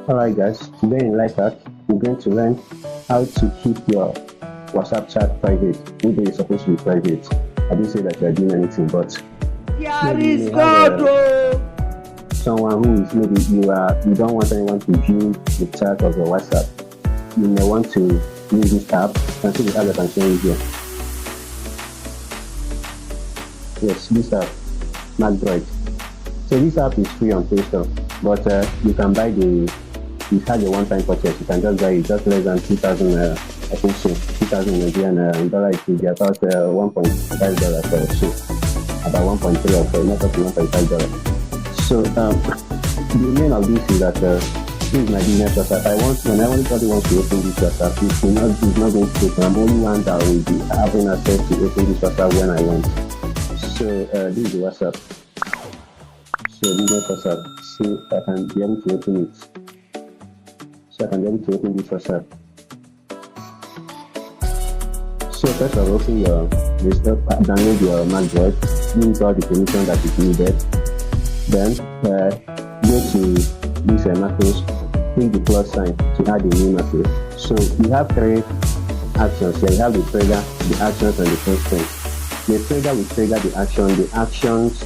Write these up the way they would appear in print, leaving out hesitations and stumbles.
Alright guys, today in Life Hack, we're going to learn how to keep your WhatsApp chat private. Which is supposed to be private. I didn't say that you are doing anything, but There is God. Someone who is maybe you don't want anyone to view the chat of your WhatsApp. You may want to use this app. You can see the app that I'm showing you here. Yes, this app, MacroDroid. So this app is free on Play Store, but you can buy it has a one-time purchase. You can just buy it just less than 2,000 I think so. 2,000 Nigerian dollar, it will be about $1.5 or so. About 1.3 or so, not up to $1.5. So the main of this is that this is my business WhatsApp. When anybody wants to open this WhatsApp, it's not going to take. I'm only one that will be having access to open this WhatsApp when I want. So this is the WhatsApp. So business WhatsApp. See, I can be able to open it. So I can be able to open this WhatsApp. So first of all, open your download your MacroDroid, use all the permission that is needed. Then go to this macros, click the plus sign to add a new macro. So you have three actions here. You have the trigger, the actions, and the constraint. The trigger will trigger the action. The actions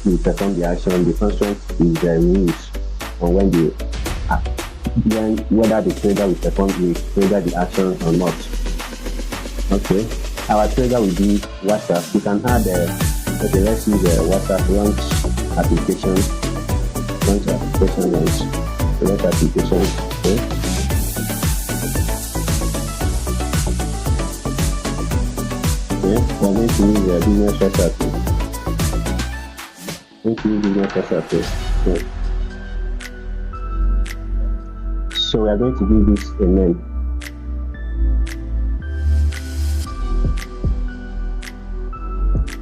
will perform the action. The constraint is the rules on when the then whether the trigger will perform the trigger the action or not. Okay, our trigger will be WhatsApp. You can add okay, let's use WhatsApp launch application launch. Launch application. Okay. We're going to use business WhatsApp. Business WhatsApp. Okay. So we are going to give this a name.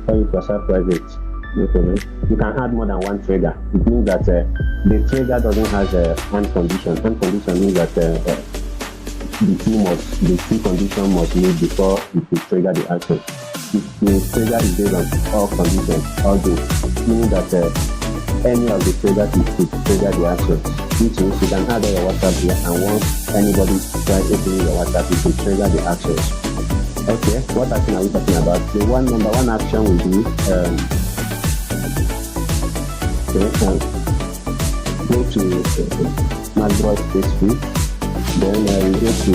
Call it WhatsApp private. No problem. You can add more than one trigger. It means that the trigger doesn't have a hand condition. Hand condition means that the two conditions must meet before it will trigger the action. The trigger is based on all conditions, all those, meaning that any of the triggers could trigger the action. Which means you can add your WhatsApp here, and once anybody tries opening your WhatsApp, it will trigger the actions. Okay, what action are we talking about? The number one action will be go to MacroDroid Facebook, then we go to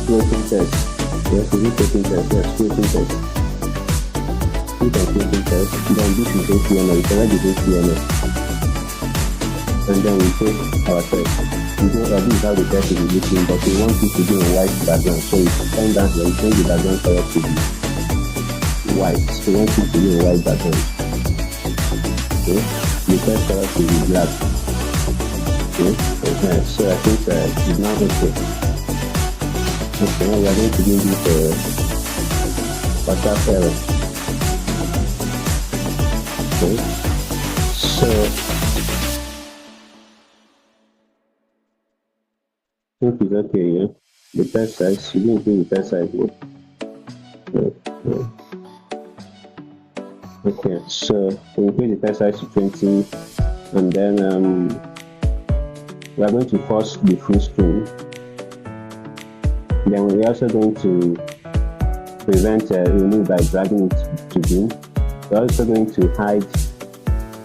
creating test. Yes, we creating test. Yes, creating test. Click on creating test. Then this is HTML. It's already HTML. And then we take our test. We know this is how the test is looking, but we want it to be in white background. So you turn down here, you change the background color to be white. So we want it to be in white background. Okay, the test color to be black. Okay, so I think it's now okay. Okay, now we are going to give this WhatsApp error. Okay, so I think it's okay, yeah. The test size, you didn't include the test size, yeah. Okay, so we increase the test size to 20, and then we are going to force the full screen. Then we're also going to prevent remove by dragging it to bin. We're also going to hide.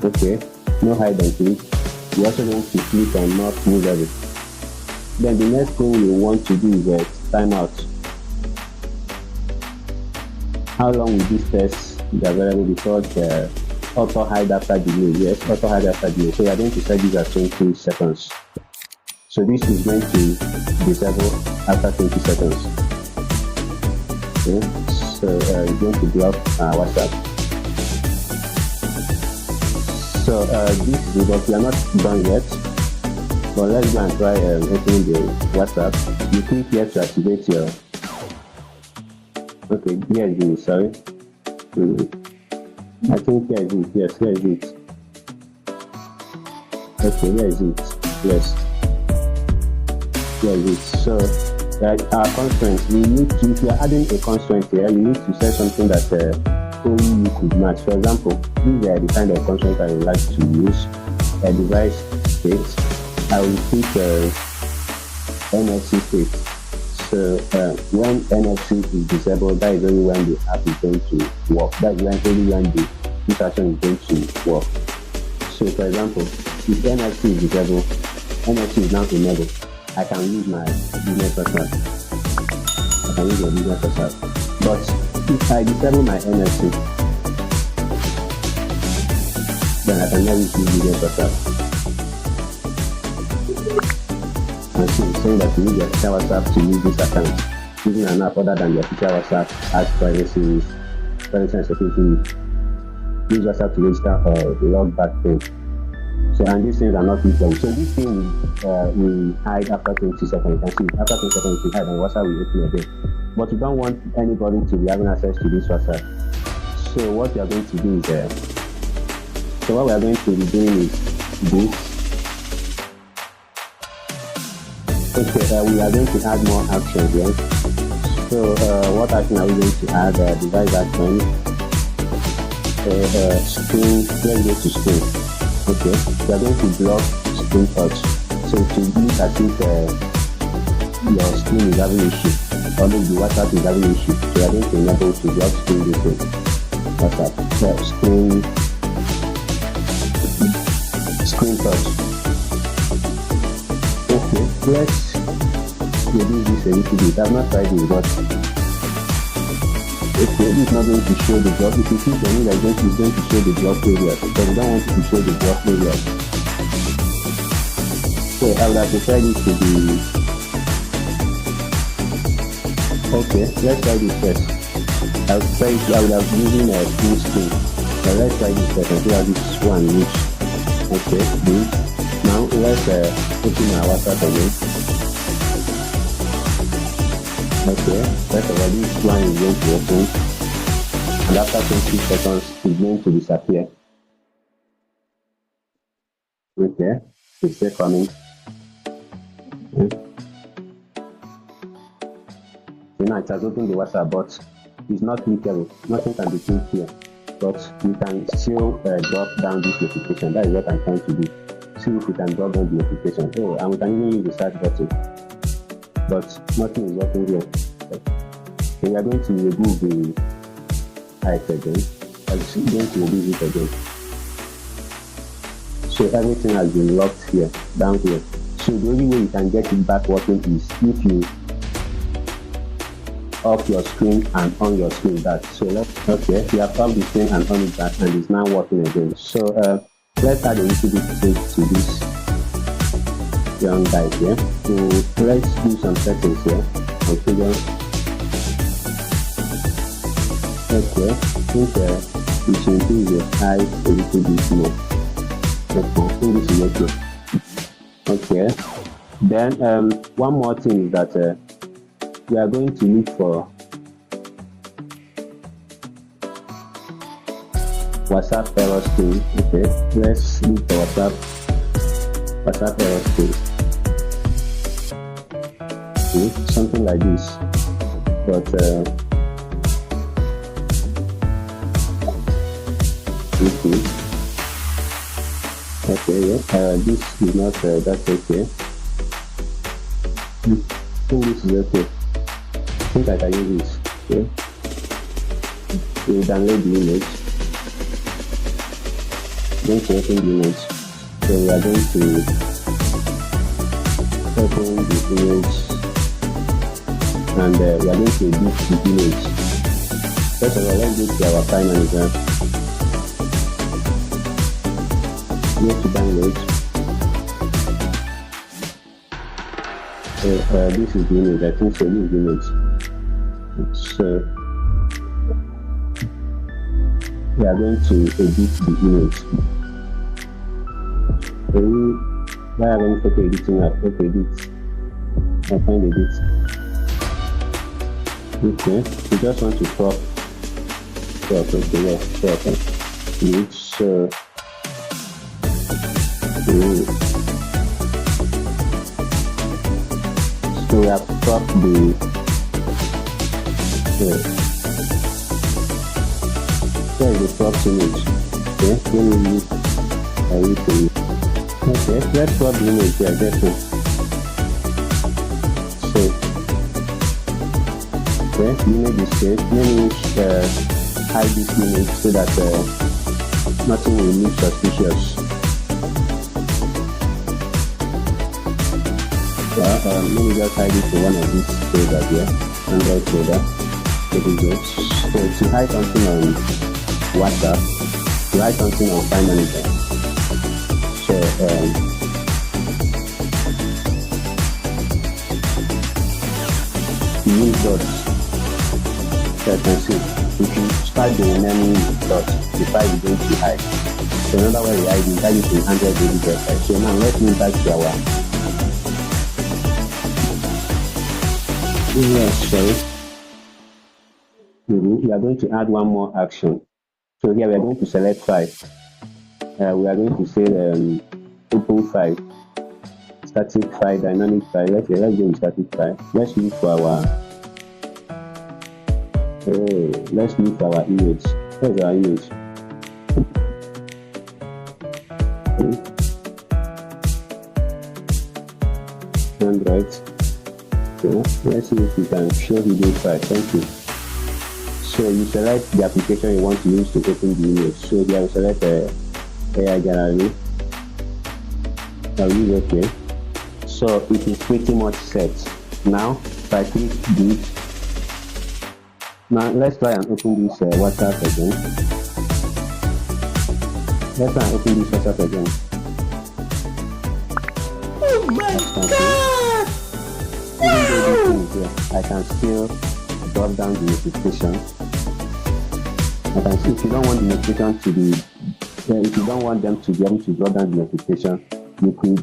Okay, no hide and click. We're also going to click on not movable. Then the next thing we want to do is timeout. How long will this test be available before the auto hide after delay? Yes, auto hide after delay. So we are going to set this at 20 seconds. So this is going to disable after 20 seconds. Okay, so it's going to block WhatsApp. So this is what we are not done yet. But let's go and try opening the WhatsApp. You click here to activate your. Okay, here is it. Sorry. I think here is it. Yes, here is it. Okay, here is it. Yes. Here is it. So, our constraints. We need to. If you are adding a constraint here, you need to set something that only you could match. For example, these are the kind of constraints I would like to use. a device state, I will pick NFC state. So when NFC is disabled, that is only when the app is going to work. That is only when the interaction is going to work. So for example, if NFC is disabled, NFC is now enabled, I can use my business WhatsApp. I can use your business WhatsApp. But if I disable my NFC, then I can never use business WhatsApp. And so it's saying that you need your official WhatsApp to use this account. Using an app other than the official WhatsApp has privacy and security. Use WhatsApp to register or log back thing. So, and these things are not equal. So this thing will hide after 20 seconds. You can see after 20 seconds it will hide and WhatsApp will open again. But you don't want anybody to be having access to this WhatsApp. So what we are going to do is so what we are going to be doing is this. Okay, we are going to add more actions here. So what action are we going to add? Device action, screen, let's go to screen. Okay, we are going to block screen touch. So to look as if your screen is having issue, or maybe the WhatsApp is having issue. So we are going to enable to block screen this way. WhatsApp, screen touch. Okay, let's reduce this a little bit. I've not tried it, but okay, this is not going to show the block. If you see the new like it's going to show the block areas, but we don't want it to show the block areas. So I would have preferred it to be okay. Let's try this first. I would have using a full screen. So let's try this first and see how this one looks. Okay, good. Now let's open our WhatsApp again. Okay, first of all, this one is going to open, and after 20 seconds, it's going to disappear. Okay, it's still coming. Okay. So now it has opened the WhatsApp, but it's not clickable. Nothing can be clicked here, but you can still drop down this notification. That is what I'm trying to do. See if we can drop down the notification. Oh, and we can even use the search button, but nothing is working here. So we are going to remove the height again. I'm going to remove it again. So everything has been locked here, down here. So the only way you can get it back working is if you off your screen and on your screen back. So okay, we have off the screen and on it back, and it's now working again. So let's add a little bit to this young guy here. So let's do some settings here. Configure. Okay, I think we should increase the height a little bit more. Okay, I think this is okay. Okay. Then one more thing is that we are going to look for WhatsApp error screen. Okay, let's look for WhatsApp error screen. Okay, something like this. But okay, yeah. This is not that's okay. I think this is okay. I think I can use this. Okay. We download the image. Going to open the image. So we are going to open the image, and we are going to edit the image. First of all, let's go to our file manager. Go to download. So this is the image. I think so. This is the image. So we are going to edit the image. So why are we photo editing app? Okay, edit. I find edit. Okay, we just want to crop. Okay, yes, okay. So we have cropped the here is the cropped image. Okay, let me use a little. Okay, let's swap the image here. Just so, okay, the image is saved. Let me hide this image so that nothing will look suspicious. Let me just hide it to one of these folders here. Android folder. There we go. So to hide something on WhatsApp, to hide something on File Manager. So use dots. So you can see if you start the remaining dots, the file is going to hide. So another way we hide is hide it in Android daily website. So now let's move back to our sorry. We are going to add one more action. So here we are going to select file. We are going to say open file, static file, dynamic file. Let's go with static file. Let's look for our image. Where's our image? Android. So let's see if we can show video file. Thank you. So you select the application you want to use to open the image. So here we select AI gallery. I'll use OK. So it is pretty much set. Now if I click this, now let's try and open this WhatsApp again. Let's try and open this WhatsApp again. Oh my God! Even though this thing is here, I can still drop down the notification. I can see if you don't want the notification to be, if you don't want them to be able to drop down the notification, you could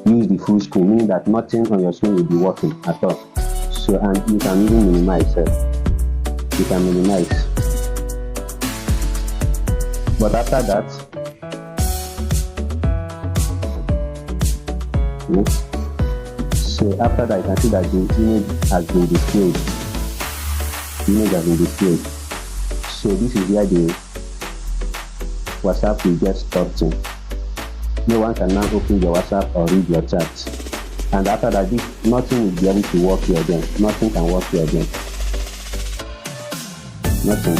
use the full screen, meaning that nothing on your screen will be working at all. So, and you can even minimize it. You can minimize. But after that, yes. So after that, you can see that the image has been displayed. The image has been displayed. So this is where the WhatsApp will get stopped in. No one can now open your WhatsApp or read your chat. And after that, nothing will be able to work here again. Nothing can work here again. Nothing.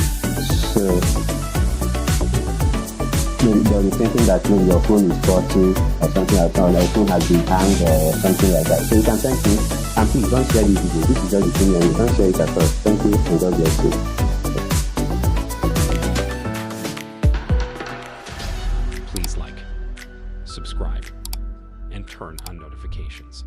So maybe they'll be thinking that maybe your phone is faulty or something like that, or your phone has been hanged or something like that. So you can thank me, and please don't share this video. This is just the thing, and you don't share it at all. Thank you, and God bless you. Please like, subscribe, and turn on notifications.